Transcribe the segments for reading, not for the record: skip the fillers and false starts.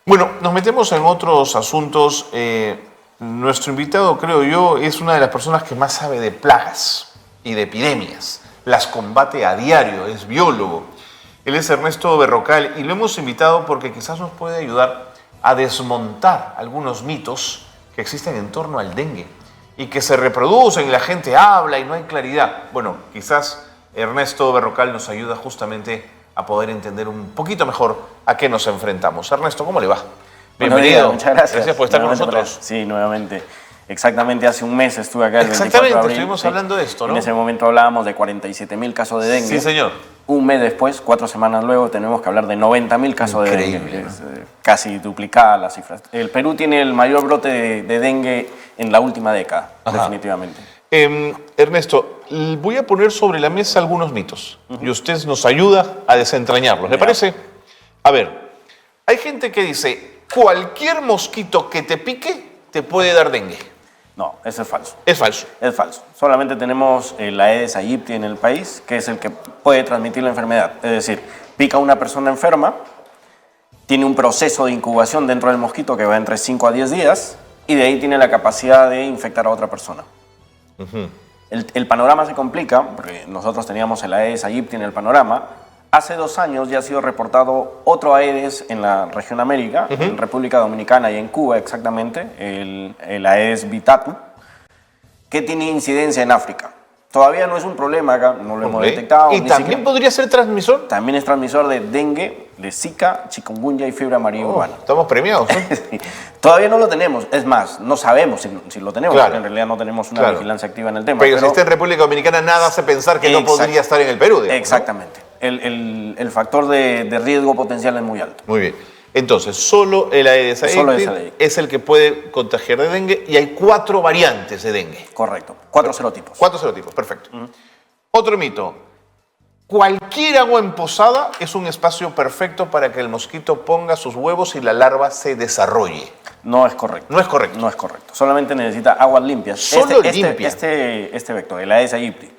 Bueno, nos metemos en otros asuntos. Nuestro invitado, creo yo, es una de las personas que más sabe de plagas y de epidemias. Las combate a diario, es biólogo. Él es Ernesto Berrocal y lo hemos invitado porque quizás nos puede ayudar a desmontar algunos mitos que existen en torno al dengue y que se reproducen y la gente habla y no hay claridad. Bueno, quizás Ernesto Berrocal nos ayuda justamente a poder entender un poquito mejor a qué nos enfrentamos. Ernesto, ¿cómo le va? Bienvenido. Muchas gracias. Gracias por estar con nosotros. Sí, nuevamente. Exactamente hace un mes estuve acá el 24 de Exactamente, abril. estuvimos hablando de esto, ¿no? En ese momento hablábamos de 47.000 casos de dengue. Sí, señor. Un mes después, 4 semanas luego, tenemos que hablar de 90.000 casos de dengue. Es, casi duplicada las cifras. El Perú tiene el mayor brote de dengue en la última década, definitivamente. Ernesto, voy a poner sobre la mesa algunos mitos y usted nos ayuda a desentrañarlos. ¿Le parece? A ver, hay gente que dice, cualquier mosquito que te pique te puede dar dengue. No, eso es falso. Es falso. Es falso. Solamente tenemos la Aedes aegypti en el país, que es el que puede transmitir la enfermedad. Es decir, pica a una persona enferma, tiene un proceso de incubación dentro del mosquito que va entre 5 a 10 días y de ahí tiene la capacidad de infectar a otra persona. El panorama se complica, porque nosotros teníamos el Aedes aegypti en el panorama. Hace 2 años ya ha sido reportado otro Aedes en la región América, en República Dominicana y en Cuba exactamente, el Aedes vittatu, que tiene incidencia en África. Todavía no es un problema acá, no lo hemos detectado. ¿Y también podría ser transmisor? También es transmisor de dengue, de Zika, chikungunya y fiebre amarilla urbana. Estamos premiados, ¿no? Todavía no lo tenemos, es más, no sabemos si lo tenemos, Claro. porque en realidad no tenemos una vigilancia activa en el tema. Pero si está en República Dominicana, nada hace pensar que no podría estar en el Perú, digamos, exactamente. ¿No? El factor de riesgo potencial es muy alto. Muy bien. Entonces, solo el Aedes aegypti es el que puede contagiar de dengue y hay 4 variantes de dengue. Correcto. 4 serotipos. 4 serotipos, perfecto. Otro mito. Cualquier agua emposada es un espacio perfecto para que el mosquito ponga sus huevos y la larva se desarrolle. No es correcto. No es correcto. No es correcto. Solamente necesita aguas limpias. Solo limpia. Este vector, el Aedes aegypti.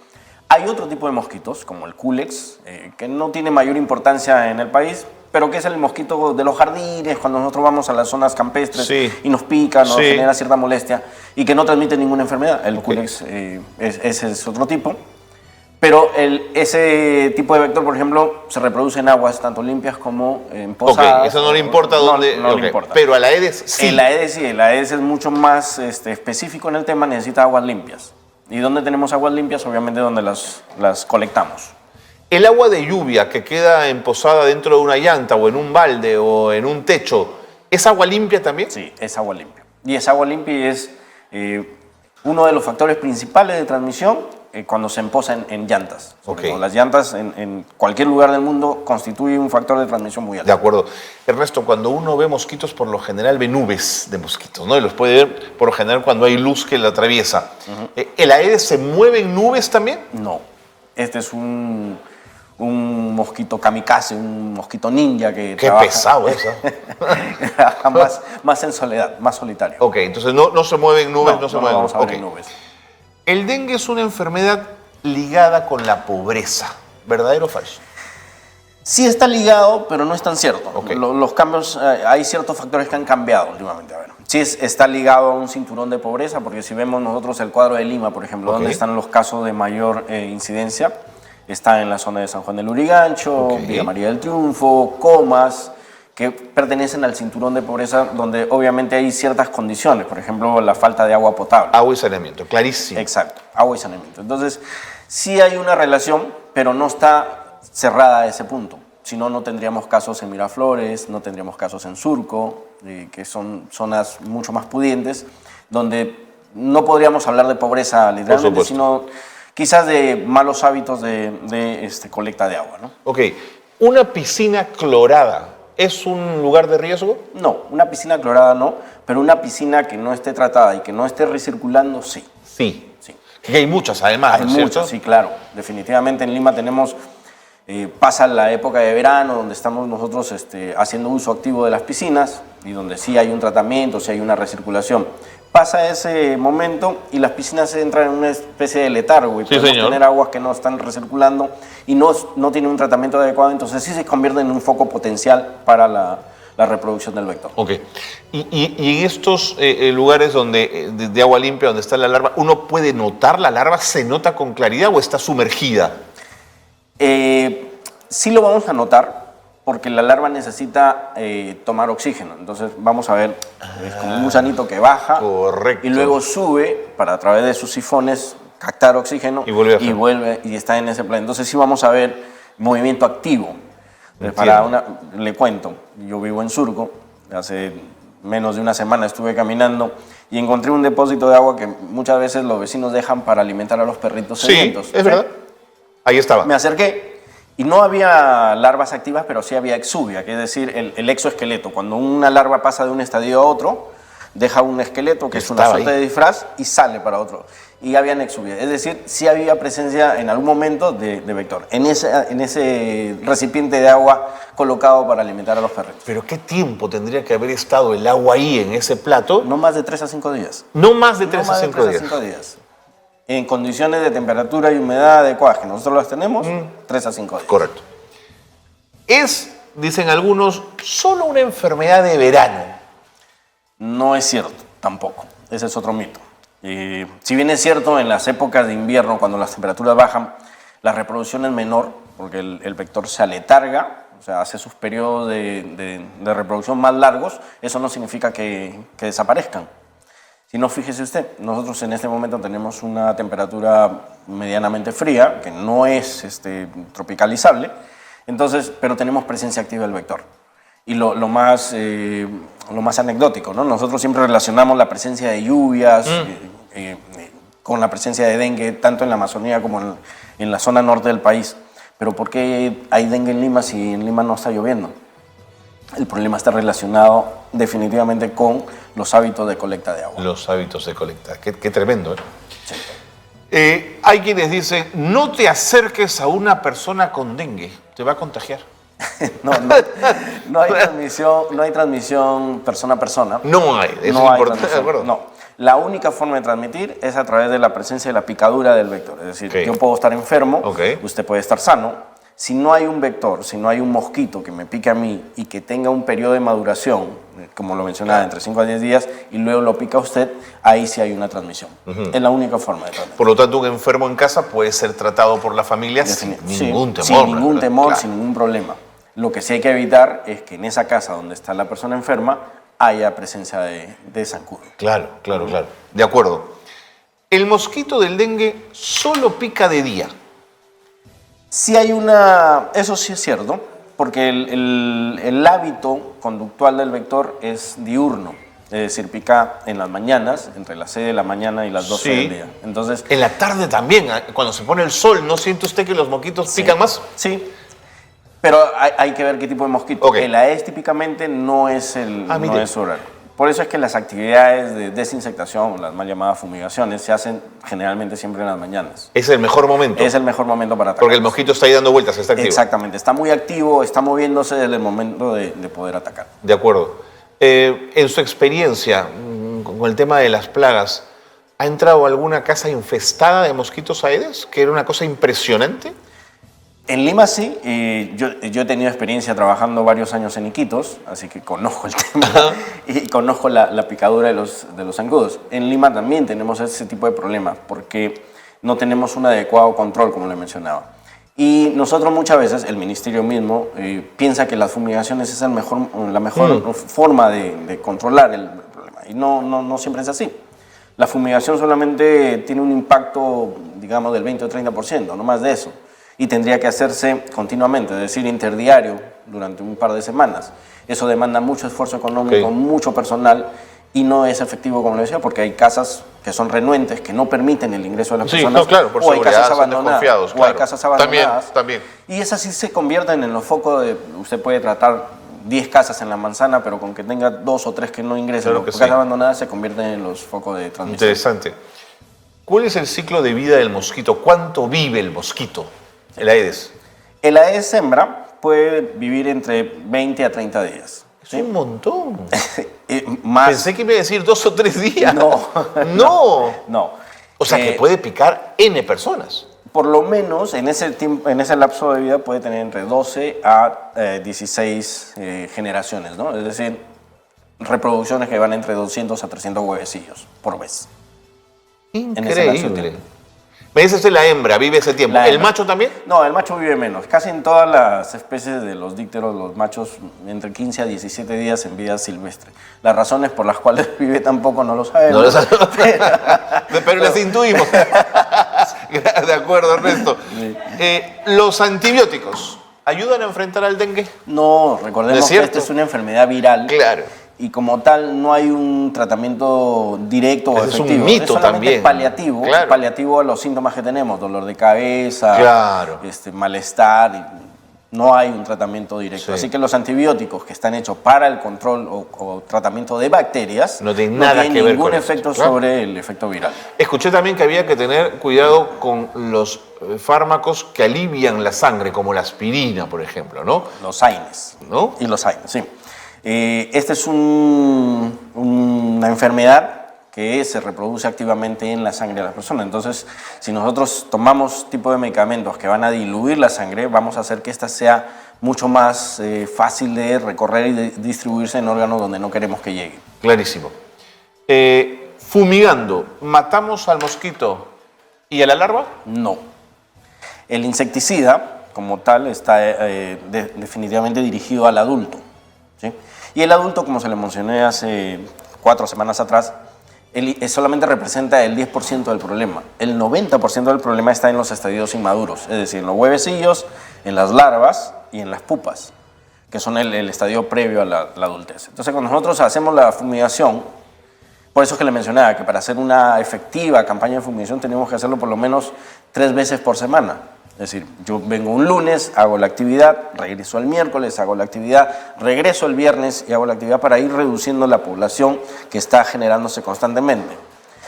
Hay otro tipo de mosquitos, como el Culex, que no tiene mayor importancia en el país, pero que es el mosquito de los jardines, cuando nosotros vamos a las zonas campestres y nos pica, nos genera cierta molestia, y que no transmite ninguna enfermedad. El Culex, ese es otro tipo. Pero ese tipo de vector, por ejemplo, se reproduce en aguas tanto limpias como emposadas. Ok, eso no le importa dónde. No le importa. Pero al Aedes sí. El Aedes sí, el Aedes es mucho más específico en el tema, necesita aguas limpias. ¿Y dónde tenemos aguas limpias? Obviamente donde las colectamos. El agua de lluvia que queda emposada dentro de una llanta o en un balde o en un techo, ¿es agua limpia también? Sí, es agua limpia. Y es agua limpia y es uno de los factores principales de transmisión cuando se emposa en llantas. Las llantas en cualquier lugar del mundo constituyen un factor de transmisión muy alto. De acuerdo. Ernesto, cuando uno ve mosquitos, por lo general ve nubes de mosquitos, ¿no? Y los puede ver por lo general cuando hay luz que la atraviesa. ¿El Aedes se mueve en nubes también? No. Este es un mosquito kamikaze, un mosquito ninja que Qué pesado eso. trabaja más en soledad, más solitario. Ok, entonces no se mueve en nubes, no se mueve vamos a ver en nubes. El dengue es una enfermedad ligada con la pobreza, ¿verdadero o falso? Sí está ligado, pero no es tan cierto. Los cambios, hay ciertos factores que han cambiado últimamente. A ver, sí está ligado a un cinturón de pobreza, porque si vemos nosotros el cuadro de Lima, por ejemplo, donde están los casos de mayor incidencia, está en la zona de San Juan del Lurigancho, Villa María del Triunfo, Comas, que pertenecen al cinturón de pobreza, donde obviamente hay ciertas condiciones, por ejemplo, la falta de agua potable. Agua y saneamiento, clarísimo. Exacto, agua y saneamiento. Entonces, sí hay una relación, pero no está cerrada a ese punto. Si no, no tendríamos casos en Miraflores, no tendríamos casos en Surco, que son zonas mucho más pudientes, donde no podríamos hablar de pobreza literalmente, sino quizás de malos hábitos de colecta de agua, ¿no? Ok, ¿una piscina clorada es un lugar de riesgo? No, una piscina clorada no, pero una piscina que no esté tratada y que no esté recirculando, sí. Sí. Que hay muchas además, ¿no es cierto? Muchas, sí, claro. Definitivamente en Lima tenemos, pasa la época de verano donde estamos nosotros haciendo uso activo de las piscinas y donde sí hay un tratamiento, sí hay una recirculación. Pasa ese momento y las piscinas entran en una especie de letargo y podemos tener aguas que no están recirculando y no tienen un tratamiento adecuado, entonces sí se convierte en un foco potencial para la reproducción del vector. Ok. Y en estos lugares donde, de agua limpia, donde está la larva, ¿uno puede notar la larva? ¿Se nota con claridad o está sumergida? Sí lo vamos a notar porque la larva necesita tomar oxígeno. Entonces vamos a ver, es como un gusanito que baja. Correcto. Y luego sube para a través de sus sifones captar oxígeno y vuelve y está en ese plan. Entonces sí vamos a ver movimiento activo. Le cuento, yo vivo en Surco, hace menos de una semana estuve caminando y encontré un depósito de agua que muchas veces los vecinos dejan para alimentar a los perritos sedientos. Sí, es verdad. Ahí estaba. Me acerqué y no había larvas activas, pero sí había exuvia, que es decir, el exoesqueleto. Cuando una larva pasa de un estadio a otro, deja un esqueleto que es una suerte de disfraz y sale para otro. Y habían exuvia. Es decir, sí había presencia en algún momento de vector en ese recipiente de agua colocado para alimentar a los perritos. ¿Pero qué tiempo tendría que haber estado el agua ahí en ese plato? No más de 3 a 5 días. No más de 3 a 5 días. En condiciones de temperatura y humedad adecuadas, que nosotros las tenemos, 3 a 5 días. Correcto. Es, dicen algunos, solo una enfermedad de verano. No es cierto, tampoco. Ese es otro mito. Si bien es cierto, en las épocas de invierno, cuando las temperaturas bajan, la reproducción es menor, porque el vector se aletarga, o sea, hace sus periodos de reproducción más largos, eso no significa que desaparezcan. Si no, fíjese usted, nosotros en este momento tenemos una temperatura medianamente fría, que no es tropicalizable, entonces, pero tenemos presencia activa del vector. Y lo más anecdótico, ¿no? Nosotros siempre relacionamos la presencia de lluvias con la presencia de dengue, tanto en la Amazonía como en la zona norte del país. Pero ¿por qué hay dengue en Lima si en Lima no está lloviendo? El problema está relacionado definitivamente con los hábitos de colecta de agua. Los hábitos de colecta. Qué tremendo, ¿eh? Sí. Hay quienes dicen, no te acerques a una persona con dengue, te va a contagiar. No hay transmisión persona a persona. No hay, eso es importante, ¿de acuerdo? No. La única forma de transmitir es a través de la presencia de la picadura del vector. Es decir, yo puedo estar enfermo, usted puede estar sano. Si no hay un vector, si no hay un mosquito que me pique a mí y que tenga un periodo de maduración, como lo mencionaba, entre 5 a 10 días, y luego lo pica usted, ahí sí hay una transmisión. Es la única forma de transmitir. Por lo tanto, un enfermo en casa puede ser tratado por la familia sin ningún temor. Sin ningún temor, sin ningún problema. Lo que sí hay que evitar es que en esa casa donde está la persona enferma haya presencia de zancudo. Claro. De acuerdo. El mosquito del dengue solo pica de día. Sí hay eso sí es cierto, porque el hábito conductual del vector es diurno. Es decir, pica en las mañanas, entre las 6 de la mañana y las 12 del día. Entonces, en la tarde también, cuando se pone el sol, ¿no siente usted que los mosquitos pican más? Sí. Pero hay que ver qué tipo de mosquito. El Aedes típicamente no es su horario. Por eso es que las actividades de desinsectación, las mal llamadas fumigaciones, se hacen generalmente siempre en las mañanas. Es el mejor momento. Es el mejor momento para atacar. Porque el mosquito está ahí dando vueltas, está activo. Exactamente, está muy activo, está moviéndose desde el momento de poder atacar. De acuerdo. En su experiencia con el tema de las plagas, ¿ha entrado alguna casa infestada de mosquitos Aedes? Que era una cosa impresionante. En Lima sí, yo he tenido experiencia trabajando varios años en Iquitos, así que conozco el tema y conozco la picadura de los zancudos. En Lima también tenemos ese tipo de problemas porque no tenemos un adecuado control, como le mencionaba. Y nosotros muchas veces, el ministerio mismo, piensa que las fumigaciones es la mejor forma de controlar el problema. Y no siempre es así. La fumigación solamente tiene un impacto, digamos, del 20 o 30%, no más de eso. Y tendría que hacerse continuamente, es decir, interdiario, durante un par de semanas. Eso demanda mucho esfuerzo económico, mucho personal, y no es efectivo, como le decía, porque hay casas que son renuentes, que no permiten el ingreso de las personas. No, claro, por o hay casas abandonadas. O hay casas abandonadas. También. Y esas sí se convierten en los focos de... Usted puede tratar 10 casas en la manzana, pero con que tenga 2 o 3 que no ingresen, las casas abandonadas se convierten en los focos de transmisión. Interesante. ¿Cuál es el ciclo de vida del mosquito? ¿Cuánto vive el mosquito? El Aedes. El Aedes hembra puede vivir entre 20 a 30 días. Es un montón. Más. Pensé que iba a decir 2 o 3 días. No. No. No. O sea, que puede picar N personas. por lo menos en ese tiempo, en ese lapso de vida puede tener entre 12 a 16 generaciones, ¿no? Es decir, reproducciones que van entre 200 a 300 huevecillos por vez. En ese lapso de Increíble. tiempo. Me dice usted la hembra, vive ese tiempo. La ¿El hembra. macho también? No, el macho vive menos. Casi en todas las especies de los dípteros, los machos entre 15 a 17 días en vida silvestre. Las razones por las cuales vive tan poco no lo sabemos. No lo sabemos. Pero las intuimos. De acuerdo, Ernesto. Los antibióticos, ¿ayudan a enfrentar al dengue? No, ¿No recordemos es que cierto? esta es una enfermedad viral. Claro. Y como tal no hay un tratamiento directo o Ese es un efectivo. mito solamente también. paliativo, Claro. paliativo a los síntomas que tenemos, dolor de cabeza, Claro. malestar. No hay un tratamiento directo. Sí. Así que los antibióticos que están hechos para el control o tratamiento de bacterias No tienen nada que ver ningún con esto, efecto claro. sobre el efecto viral. Escuché también que había que tener cuidado con los fármacos que alivian la sangre, como la aspirina, por ejemplo, ¿no? Los AINES. ¿No? Y los AINES, sí. Esta es una enfermedad que se reproduce activamente en la sangre de las personas. Entonces, si nosotros tomamos tipo de medicamentos que van a diluir la sangre, vamos a hacer que esta sea mucho más fácil de recorrer y de distribuirse en órganos donde no queremos que llegue. Clarísimo. Fumigando, ¿matamos al mosquito y a la larva? No. El insecticida, como tal, está definitivamente dirigido al adulto, ¿sí? Y el adulto, como se le mencioné hace 4 semanas atrás, solamente representa el 10% del problema. El 90% del problema está en los estadios inmaduros, es decir, en los huevecillos, en las larvas y en las pupas, que son el estadio previo a la adultez. Entonces, cuando nosotros hacemos la fumigación, por eso es que le mencionaba que para hacer una efectiva campaña de fumigación tenemos que hacerlo por lo menos 3 veces por semana. Es decir, yo vengo un lunes, hago la actividad, regreso el miércoles, hago la actividad, regreso el viernes y hago la actividad para ir reduciendo la población que está generándose constantemente.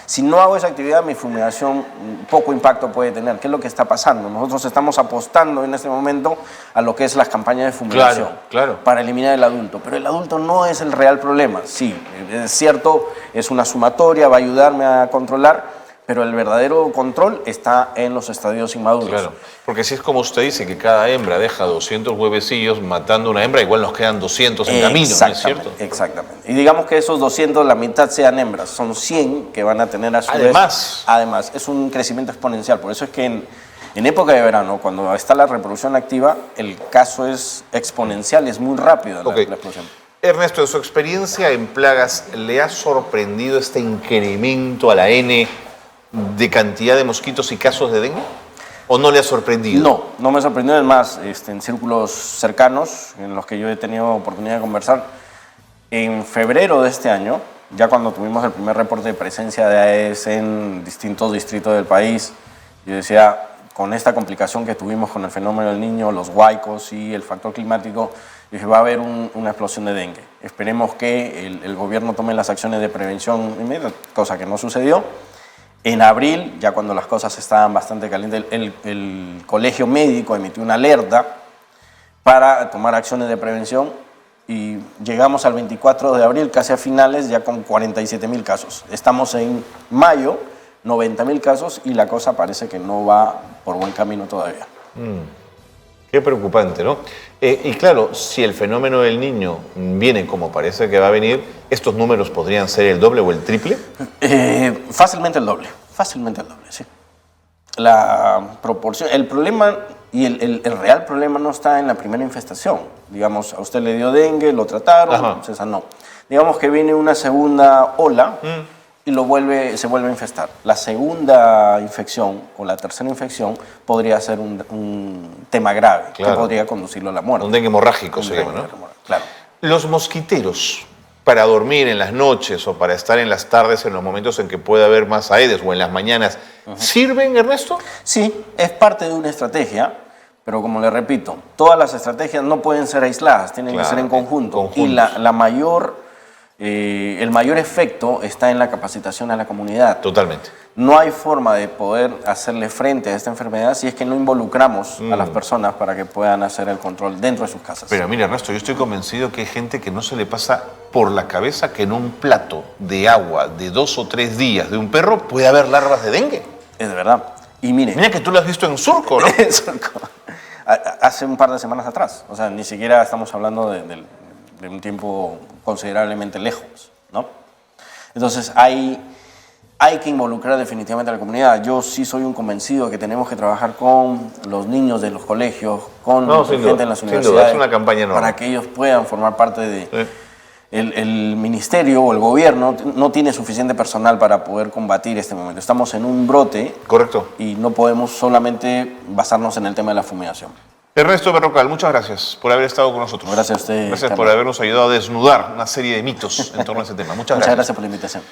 Si no hago esa actividad, mi fumigación poco impacto puede tener. ¿Qué es lo que está pasando? Nosotros estamos apostando en este momento a lo que es las campañas de fumigación Claro. para eliminar el adulto. Pero el adulto no es el real problema. Sí, es cierto, es una sumatoria, va a ayudarme a controlar, pero el verdadero control está en los estadios inmaduros. Claro, porque si es como usted dice, que cada hembra deja 200 huevecillos, matando una hembra, igual nos quedan 200 en camino, ¿no es cierto? Exactamente. Y digamos que esos 200, la mitad sean hembras, son 100 que van a tener a su vez. Además, es un crecimiento exponencial. Por eso es que en época de verano, cuando está la reproducción activa, el caso es exponencial, es muy rápido la explosión. Ernesto, en su experiencia en plagas, ¿le ha sorprendido este incremento a la N de cantidad de mosquitos y casos de dengue? ¿O no le ha sorprendido? No, no me sorprendió. Es más, en círculos cercanos en los que yo he tenido oportunidad de conversar, en febrero de este año, ya cuando tuvimos el primer reporte de presencia de AES en distintos distritos del país, yo decía, con esta complicación que tuvimos con el fenómeno del Niño, los huaicos y el factor climático, dije, va a haber una explosión de dengue. Esperemos que el gobierno tome las acciones de prevención inmediata, cosa que no sucedió. En abril, ya cuando las cosas estaban bastante calientes, el colegio médico emitió una alerta para tomar acciones de prevención y llegamos al 24 de abril, casi a finales, ya con 47.000 casos. Estamos en mayo, 90.000 casos y la cosa parece que no va por buen camino todavía. Qué preocupante, ¿no? Y claro, si el fenómeno del Niño viene como parece que va a venir, ¿estos números podrían ser el doble o el triple? Fácilmente el doble, sí. La proporción, el problema y el real problema no está en la primera infestación. Digamos, a usted le dio dengue, lo trataron, se sanó. Digamos que viene una segunda ola y se vuelve a infestar. La segunda infección o la tercera infección podría ser un tema grave, que podría conducirlo a la muerte. Un dengue hemorrágico se llama, ¿no? Claro. Los mosquiteros, para dormir en las noches o para estar en las tardes, en los momentos en que puede haber más aedes o en las mañanas, ¿sirven, Ernesto? Sí, es parte de una estrategia, pero como le repito, todas las estrategias no pueden ser aisladas, tienen que ser en conjunto. Y el mayor efecto está en la capacitación a la comunidad. Totalmente. No hay forma de poder hacerle frente a esta enfermedad si es que no involucramos a las personas para que puedan hacer el control dentro de sus casas. Pero mira, Ernesto, yo estoy convencido que hay gente que no se le pasa por la cabeza que en un plato de agua de 2 o 3 días de un perro puede haber larvas de dengue. Es de verdad. Y mire, Mira que tú lo has visto en Surco, ¿no? hace un par de semanas atrás, o sea, ni siquiera estamos hablando de un tiempo considerablemente lejos, ¿no? Entonces hay que involucrar definitivamente a la comunidad. Yo sí soy un convencido de que tenemos que trabajar con los niños de los colegios, con gente en las sin duda, universidades, es una campaña enorme. para que ellos puedan formar parte de... Sí. El ministerio o el gobierno no tiene suficiente personal para poder combatir este momento. Estamos en un brote Correcto. y no podemos solamente basarnos en el tema de la fumigación. Ernesto Berrocal, muchas gracias por haber estado con nosotros. Gracias a usted, Gracias por Carlos. habernos ayudado a desnudar una serie de mitos en torno a ese tema. Muchas Muchas gracias. gracias por la invitación.